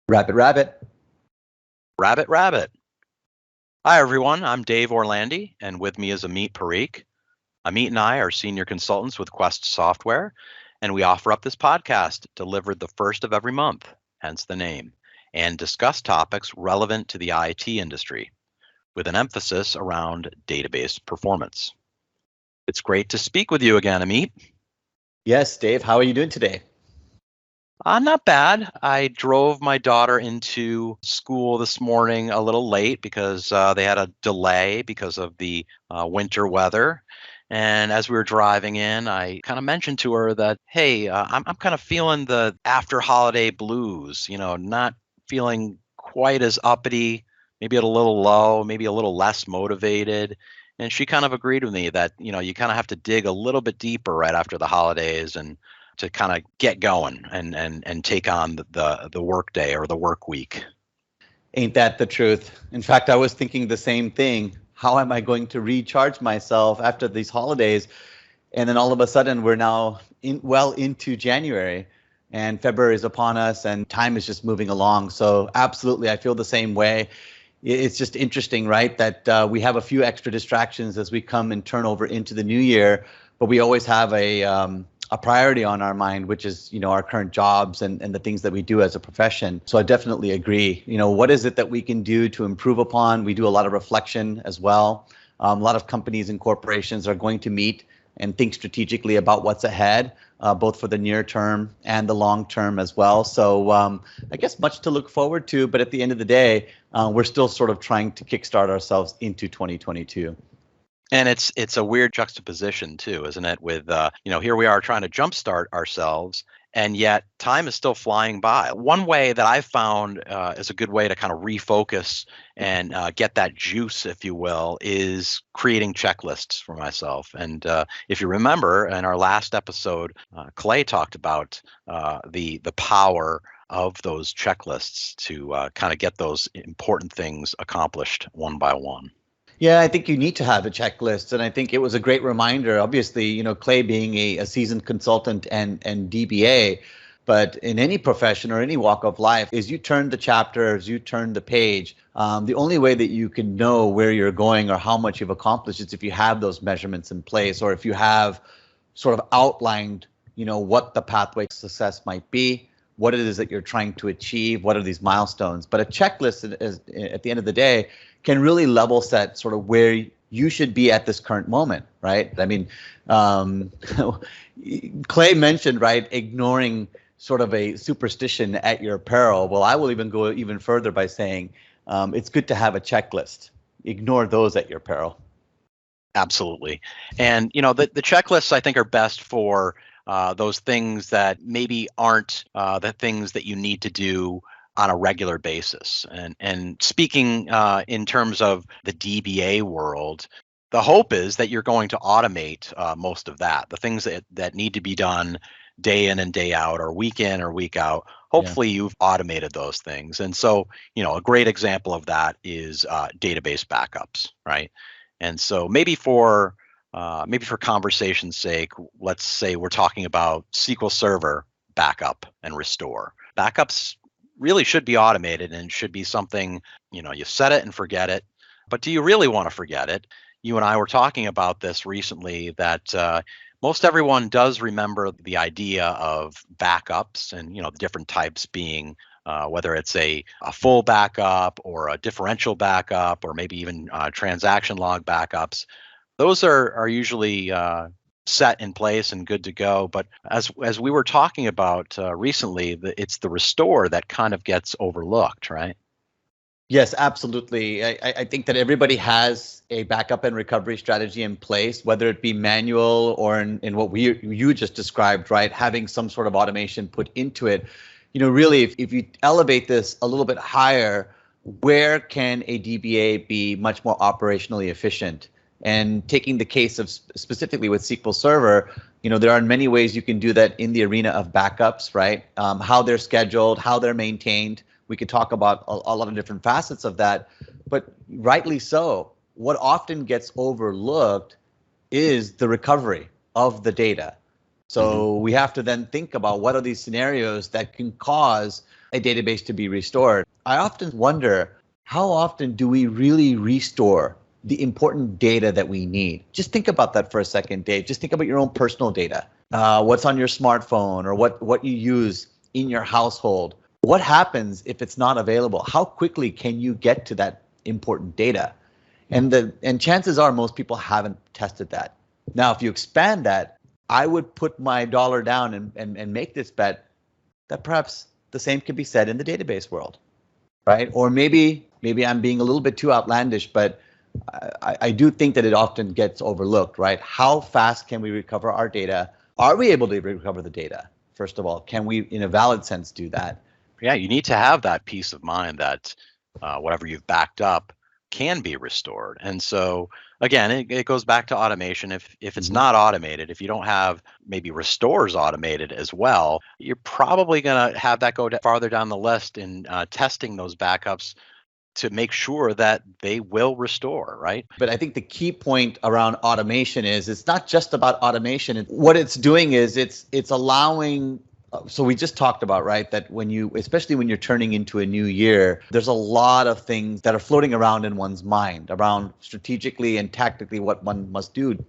Rabbit, rabbit. Rabbit, rabbit. Hi, everyone. I'm Dave Orlandi, and with me is Amit Parikh. Amit and I are senior consultants with Quest Software, and we offer up this podcast delivered the first of every month, hence the name, and discuss topics relevant to the IT industry with an emphasis around database performance. It's great to speak with you again, Amit. Yes, Dave, how are you doing today? Not bad. I drove my daughter into school this morning a little late because they had a delay because of the winter weather. And as we were driving in, I kind of mentioned to her that, hey, I'm kind of feeling the after holiday blues, not feeling quite as uppity, maybe a little low, maybe a little less motivated. And she kind of agreed with me that, you kind of have to dig a little bit deeper right after the holidays and to kind of get going and take on the work day or the work week. Ain't that the truth? In fact, I was thinking the same thing. How am I going to recharge myself after these holidays? And then all of a sudden, we're now well into January, and February is upon us, and time is just moving along. So absolutely, I feel the same way. It's just interesting, right, that we have a few extra distractions as we come and turn over into the new year, but we always have a priority on our mind, which is, our current jobs and the things that we do as a profession. So I definitely agree. What is it that we can do to improve upon? We do a lot of reflection as well. A lot of companies and corporations are going to meet and think strategically about what's ahead, both for the near term and the long term as well. So I guess much to look forward to, but at the end of the day, we're still sort of trying to kickstart ourselves into 2022. And it's a weird juxtaposition too, isn't it? With here we are trying to jumpstart ourselves, and yet time is still flying by. One way that I've found is a good way to kind of refocus and get that juice, if you will, is creating checklists for myself. And if you remember, in our last episode, Clay talked about the power of those checklists to kind of get those important things accomplished one by one. Yeah, I think you need to have a checklist. And I think it was a great reminder, obviously, Clay being a seasoned consultant and DBA, but in any profession or any walk of life, as you turn the chapter, as you turn the page, the only way that you can know where you're going or how much you've accomplished is if you have those measurements in place, or if you have sort of outlined, what the pathway to success might be, what it is that you're trying to achieve, what are these milestones. But a checklist is, at the end of the day, can really level set sort of where you should be at this current moment, right? I mean, Clay mentioned, right, ignoring sort of a superstition at your peril. Well, I will even go even further by saying it's good to have a checklist. Ignore those at your peril. Absolutely. And, the checklists I think are best for those things that maybe aren't the things that you need to do on a regular basis. And speaking in terms of the DBA world, the hope is that you're going to automate most of that. The things that need to be done day in and day out, or week in or week out. Hopefully you've automated those things. And so, a great example of that is database backups, right? And so maybe for conversation's sake, let's say we're talking about SQL Server backup and restore. Backups really should be automated and should be something, you set it and forget it. But do you really want to forget it? You and I were talking about this recently, that most everyone does remember the idea of backups and, the different types being whether it's a full backup or a differential backup or maybe even transaction log backups. Those are usually set in place and good to go. But as we were talking about recently, it's the restore that kind of gets overlooked, right? Yes, absolutely. I think that everybody has a backup and recovery strategy in place, whether it be manual or in what you just described, right? Having some sort of automation put into it. Really, if you elevate this a little bit higher, where can a DBA be much more operationally efficient? And taking the case of specifically with SQL Server, there are many ways you can do that in the arena of backups, right? How they're scheduled, how they're maintained. We could talk about a lot of different facets of that, but rightly so. What often gets overlooked is the recovery of the data. So we have to then think about what are these scenarios that can cause a database to be restored. I often wonder, how often do we really restore the important data that we need? Just think about that for a second, Dave. Just think about your own personal data. What's on your smartphone, or what you use in your household. What happens if it's not available? How quickly can you get to that important data? And chances are most people haven't tested that. Now, if you expand that, I would put my dollar down and make this bet that perhaps the same could be said in the database world, right? Or maybe I'm being a little bit too outlandish, but I do think that it often gets overlooked, right? How fast can we recover our data? Are we able to recover the data? First of all, can we, in a valid sense, do that? Yeah, you need to have that peace of mind that whatever you've backed up can be restored. And so again, it goes back to automation. If it's not automated, if you don't have maybe restores automated as well, you're probably going to have that go farther down the list in testing those backups to make sure that they will restore, right? But I think the key point around automation is it's not just about automation. What it's doing is it's allowing. So we just talked about, right, that especially when you're turning into a new year, there's a lot of things that are floating around in one's mind around strategically and tactically what one must do.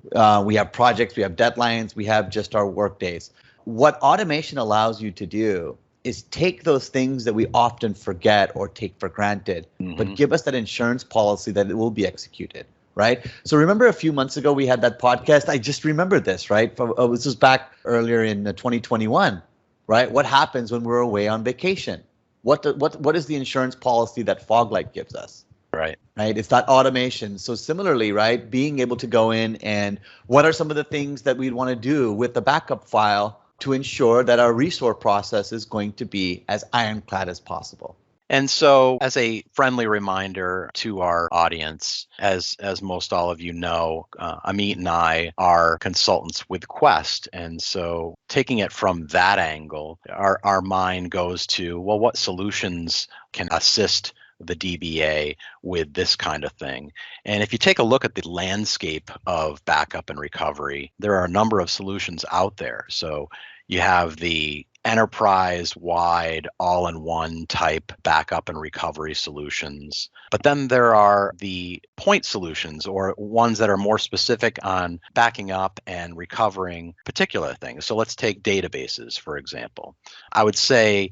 We have projects, we have deadlines, we have just our work days. What automation allows you to do is take those things that we often forget or take for granted, but give us that insurance policy that it will be executed, right? So remember a few months ago, we had that podcast. I just remembered this, right? This was back earlier in 2021, right? What happens when we're away on vacation? What is the insurance policy that Foglight gives us? Right. Right. It's that automation. So similarly, right, being able to go in and what are some of the things that we'd want to do with the backup file to ensure that our restore process is going to be as ironclad as possible. And so, as a friendly reminder to our audience, as most all of you know, Amit and I are consultants with Quest. And so, taking it from that angle, our mind goes to, well, what solutions can assist the DBA with this kind of thing? And if you take a look at the landscape of backup and recovery, there are a number of solutions out there. So you have the enterprise-wide, all-in-one type backup and recovery solutions. But then there are the point solutions, or ones that are more specific on backing up and recovering particular things. So let's take databases, for example. I would say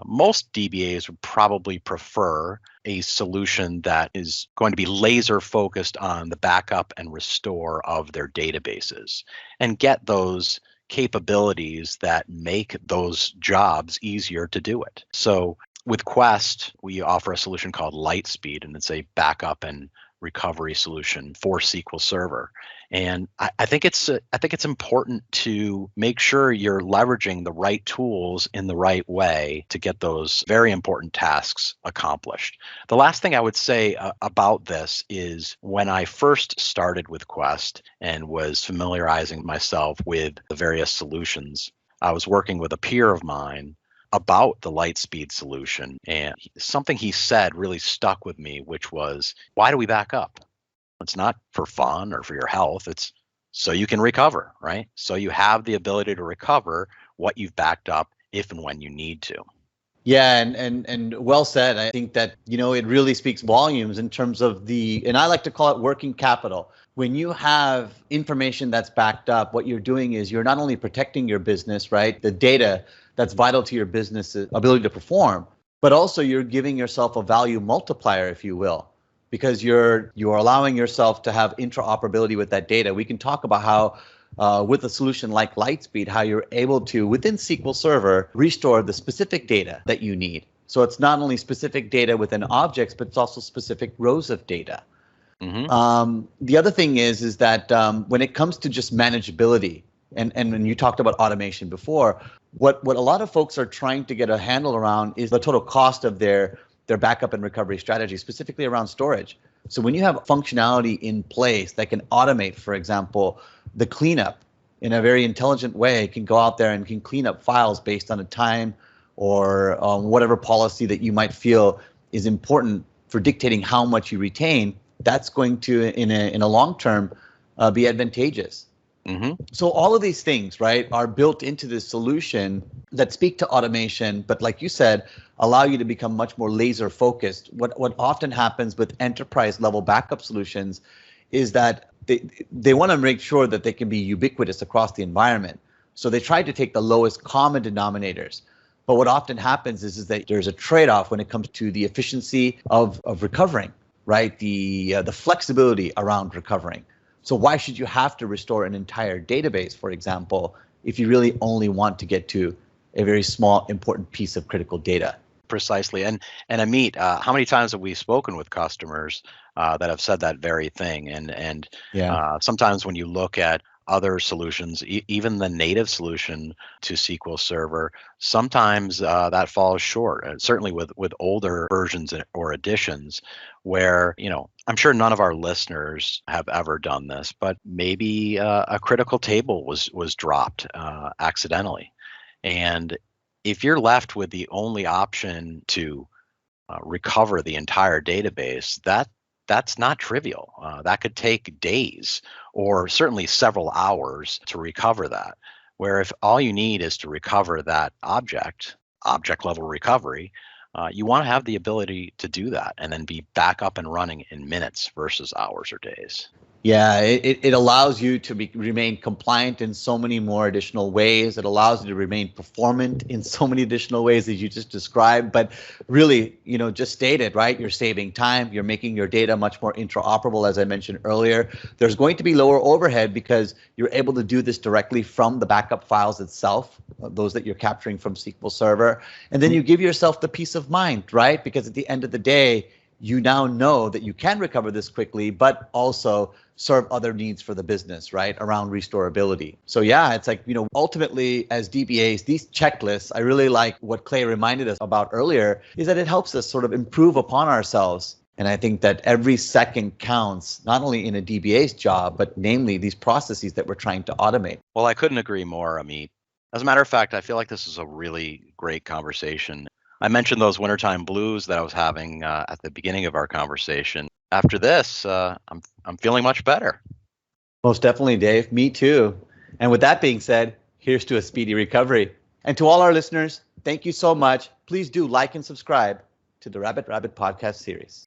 most DBAs would probably prefer a solution that is going to be laser focused on the backup and restore of their databases and get those capabilities that make those jobs easier to do it. So with Quest, we offer a solution called Lightspeed, and it's a backup and recovery solution for SQL Server. And I think it's important to make sure you're leveraging the right tools in the right way to get those very important tasks accomplished. The last thing I would say about this is when I first started with Quest and was familiarizing myself with the various solutions, I was working with a peer of mine about the Lightspeed solution, and something he said really stuck with me, which was, why do we back up? It's not for fun or for your health. It's so you can recover, right? So you have the ability to recover what you've backed up if and when you need to. Yeah, and well said. I think that, it really speaks volumes in terms of and I like to call it working capital. When you have information that's backed up, what you're doing is you're not only protecting your business, right? The data that's vital to your business's ability to perform, but also you're giving yourself a value multiplier, if you will, because you're allowing yourself to have interoperability with that data. We can talk about how with a solution like Lightspeed, how you're able to, within SQL Server, restore the specific data that you need. So it's not only specific data within objects, but it's also specific rows of data. The other thing is that when it comes to just manageability, and when you talked about automation before, what a lot of folks are trying to get a handle around is the total cost of their backup and recovery strategy, specifically around storage. So when you have functionality in place that can automate, for example, the cleanup in a very intelligent way, can go out there and can clean up files based on a time or whatever policy that you might feel is important for dictating how much you retain, that's going to, in a long term, be advantageous. So all of these things, right, are built into this solution that speak to automation, but like you said, allow you to become much more laser focused. What often happens with enterprise level backup solutions is that they want to make sure that they can be ubiquitous across the environment. So they try to take the lowest common denominators. But what often happens is that there's a trade-off when it comes to the efficiency of recovering, right? The flexibility around recovering. So why should you have to restore an entire database, for example, if you really only want to get to a very small, important piece of critical data? Precisely. And Amit, how many times have we spoken with customers that have said that very thing? And sometimes when you look at other solutions, even the native solution to SQL Server, sometimes that falls short. Certainly with older versions or additions, where I'm sure none of our listeners have ever done this, but maybe a critical table was dropped accidentally, and if you're left with the only option to recover the entire database, that's not trivial. That could take days or certainly several hours to recover that. Where if all you need is to recover that object level recovery, you want to have the ability to do that and then be back up and running in minutes versus hours or days. Yeah, it allows you to remain compliant in so many more additional ways. It allows you to remain performant in so many additional ways as you just described. But really, just stated, right? You're saving time. You're making your data much more interoperable, as I mentioned earlier. There's going to be lower overhead because you're able to do this directly from the backup files itself, those that you're capturing from SQL Server. And then you give yourself the peace of mind, right? Because at the end of the day, you now know that you can recover this quickly, but also serve other needs for the business, right, around restorability. So yeah, it's like, ultimately as DBAs, these checklists, I really like what Clay reminded us about earlier, is that it helps us sort of improve upon ourselves. And I think that every second counts, not only in a DBA's job, but namely these processes that we're trying to automate. Well, I couldn't agree more, Amit. As a matter of fact, I feel like this is a really great conversation. I mentioned those wintertime blues that I was having at the beginning of our conversation. After this, I'm feeling much better. Most definitely, Dave. Me too. And with that being said, here's to a speedy recovery. And to all our listeners, thank you so much. Please do like and subscribe to the Rabbit Rabbit podcast series.